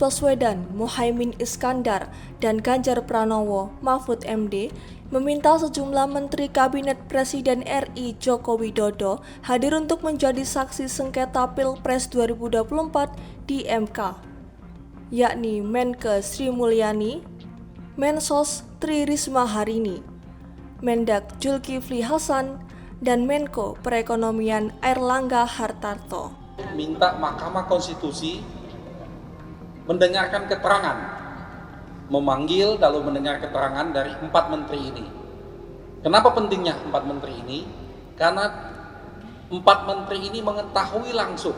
Baswedan, Muhaimin Iskandar, dan Ganjar Pranowo, Mahfud MD, meminta sejumlah Menteri Kabinet Presiden RI Joko Widodo hadir untuk menjadi saksi sengketa Pilpres 2024 di MK, yakni Menkes Sri Mulyani, Mensos Tri Risma Harini, Mendak Zulkifli Hasan, dan Menko Perekonomian Airlangga Hartarto. Minta Mahkamah Konstitusi mendengarkan keterangan, memanggil lalu mendengar keterangan dari 4 menteri ini. Kenapa pentingnya 4 menteri ini? Karena 4 menteri ini mengetahui langsung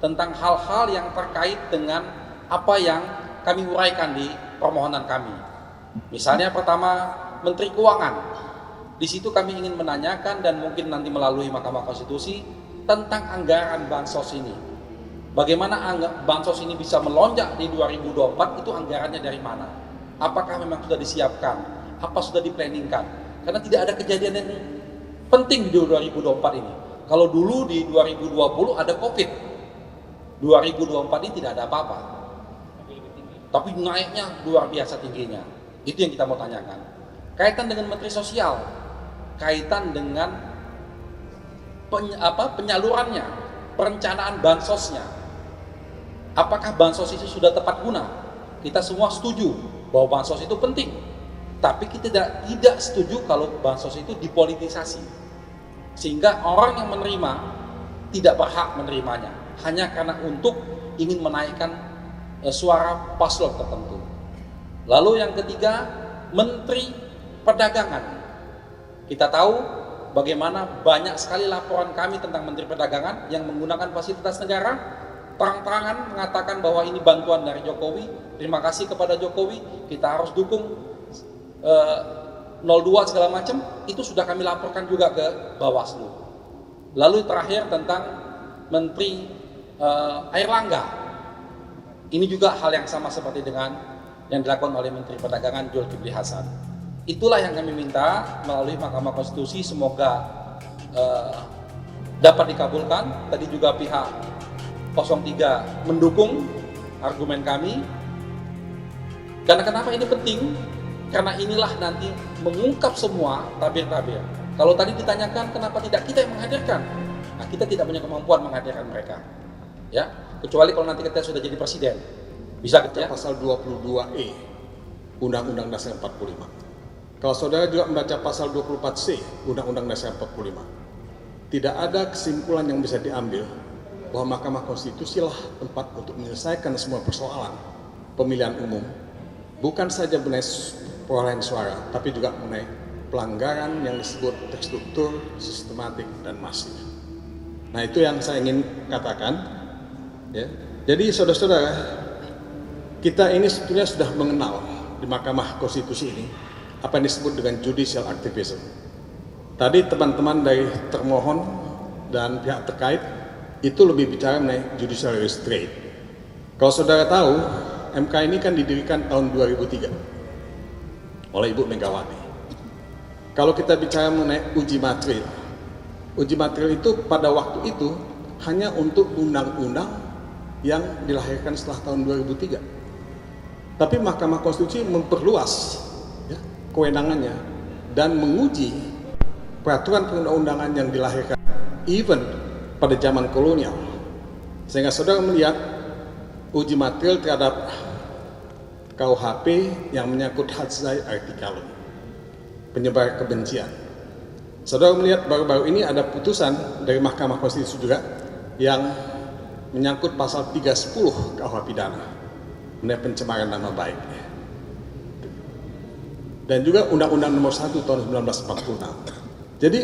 tentang hal-hal yang terkait dengan apa yang kami uraikan di permohonan kami. Misalnya pertama, Menteri Keuangan. Di situ kami ingin menanyakan dan mungkin nanti melalui Mahkamah Konstitusi tentang anggaran bansos ini. Bagaimana bansos ini bisa melonjak di 2024, itu anggarannya dari mana? Apakah memang sudah disiapkan? Apa sudah diplanningkan? Karena tidak ada kejadian yang penting di 2024 ini. Kalau dulu di 2020 ada COVID, 2024 ini tidak ada apa-apa. Tapi naiknya luar biasa tingginya. Itu yang kita mau tanyakan. Kaitan dengan Menteri Sosial, kaitan dengan penyalurannya, perencanaan bansosnya. Apakah bansos itu sudah tepat guna? Kita semua setuju bahwa bansos itu penting, tapi kita tidak setuju kalau bansos itu dipolitisasi, sehingga orang yang menerima tidak berhak menerimanya hanya karena untuk ingin menaikkan suara paslon tertentu. Lalu yang ketiga, Menteri Perdagangan. Kita tahu bagaimana banyak sekali laporan kami tentang Menteri Perdagangan yang menggunakan fasilitas negara, terang-terangan mengatakan bahwa ini bantuan dari Jokowi, terima kasih kepada Jokowi, kita harus dukung 02 segala macam, itu sudah kami laporkan juga ke Bawaslu. Lalu terakhir tentang Menteri Airlangga, ini juga hal yang sama seperti dengan yang dilakukan oleh Menteri Perdagangan Zulkifli Hasan. Itulah yang kami minta melalui Mahkamah Konstitusi, semoga dapat dikabulkan. Tadi juga pihak 03 mendukung argumen kami. Karena kenapa ini penting? Karena inilah nanti mengungkap semua tabir-tabir. Kalau tadi ditanyakan kenapa tidak kita yang menghadirkan, nah kita tidak punya kemampuan menghadirkan mereka, ya. Kecuali kalau nanti kita sudah jadi presiden, bisa kita ya? Pasal 22E Undang-Undang Dasar 45. Kalau saudara juga membaca pasal 24C Undang-Undang Dasar 45, tidak ada kesimpulan yang bisa diambil bahwa Mahkamah Konstitusi lah tempat untuk menyelesaikan semua persoalan pemilihan umum, bukan saja mengenai perolehan suara, tapi juga mengenai pelanggaran yang disebut terstruktur, sistematik, dan masif. Nah, itu yang saya ingin katakan. Ya. Jadi saudara-saudara, kita ini sebetulnya sudah mengenal di Mahkamah Konstitusi ini apa yang disebut dengan judicial activism. Tadi teman-teman dari termohon dan pihak terkait itu lebih bicara mengenai judicial restraint. Kalau saudara tahu, MK ini kan didirikan tahun 2003 oleh Ibu Megawati. Kalau kita bicara mengenai uji material itu pada waktu itu hanya untuk undang-undang yang dilahirkan setelah tahun 2003. Tapi Mahkamah Konstitusi memperluas ya, kewenangannya dan menguji peraturan perundang-undangan yang dilahirkan even pada zaman kolonial, sehingga saudara melihat uji material terhadap KUHP yang menyangkut hadzai artikelum, penyebar kebencian. Saudara melihat baru-baru ini ada putusan dari Mahkamah Konstitusi juga yang menyangkut pasal 310 KUH pidana mengenai pencemaran nama baik, dan juga Undang-Undang Nomor 1 Tahun 1946. Jadi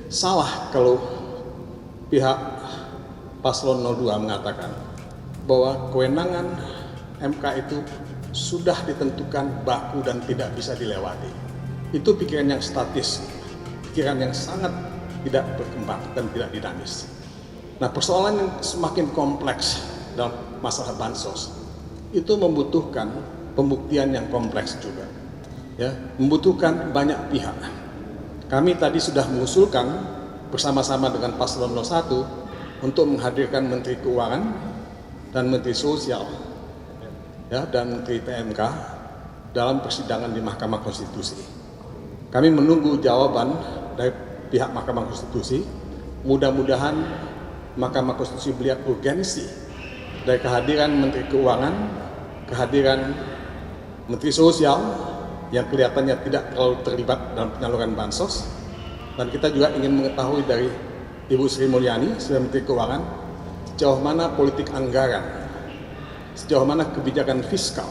salah kalau pihak paslon 02 mengatakan bahwa kewenangan MK itu sudah ditentukan baku dan tidak bisa dilewati. Itu pikiran yang statis, pikiran yang sangat tidak berkembang dan tidak dinamis. Nah, persoalan yang semakin kompleks dalam masalah bansos itu membutuhkan pembuktian yang kompleks juga, ya, membutuhkan banyak pihak. Kami tadi sudah mengusulkan bersama-sama dengan Paslon 01 untuk menghadirkan Menteri Keuangan dan Menteri Sosial ya, dan Menteri PMK dalam persidangan di Mahkamah Konstitusi. Kami menunggu jawaban dari pihak Mahkamah Konstitusi. Mudah-mudahan Mahkamah Konstitusi melihat urgensi dari kehadiran Menteri Keuangan, kehadiran Menteri Sosial yang kelihatannya tidak terlalu terlibat dalam penyaluran bansos, dan kita juga ingin mengetahui dari Ibu Sri Mulyani sebagai Menteri Keuangan sejauh mana politik anggaran, sejauh mana kebijakan fiskal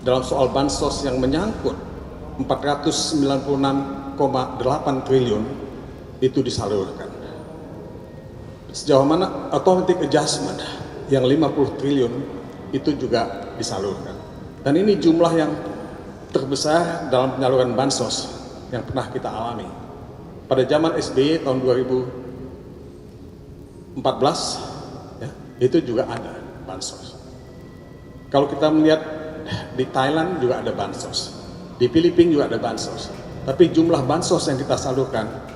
dalam soal bansos yang menyangkut 496,8 triliun itu disalurkan. Sejauh mana automatic adjustment yang 50 triliun itu juga disalurkan. Dan ini jumlah yang terbesar dalam penyaluran bansos yang pernah kita alami. Pada zaman SBY tahun 2014, ya, itu juga ada bansos. Kalau kita melihat di Thailand juga ada bansos, di Filipina juga ada bansos. Tapi jumlah bansos yang kita salurkan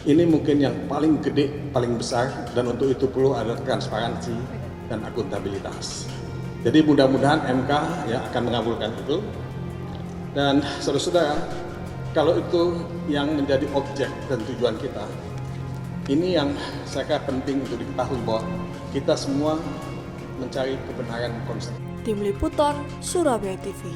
ini mungkin yang paling gede, paling besar, dan untuk itu perlu ada transparansi dan akuntabilitas. Jadi mudah-mudahan MK ya akan mengabulkan itu. Dan saudara-saudara, kalau itu yang menjadi objek dan tujuan kita, ini yang saya kira penting untuk diketahui bahwa kita semua mencari kebenaran konstitusi. Tim Liputan Surabaya TV.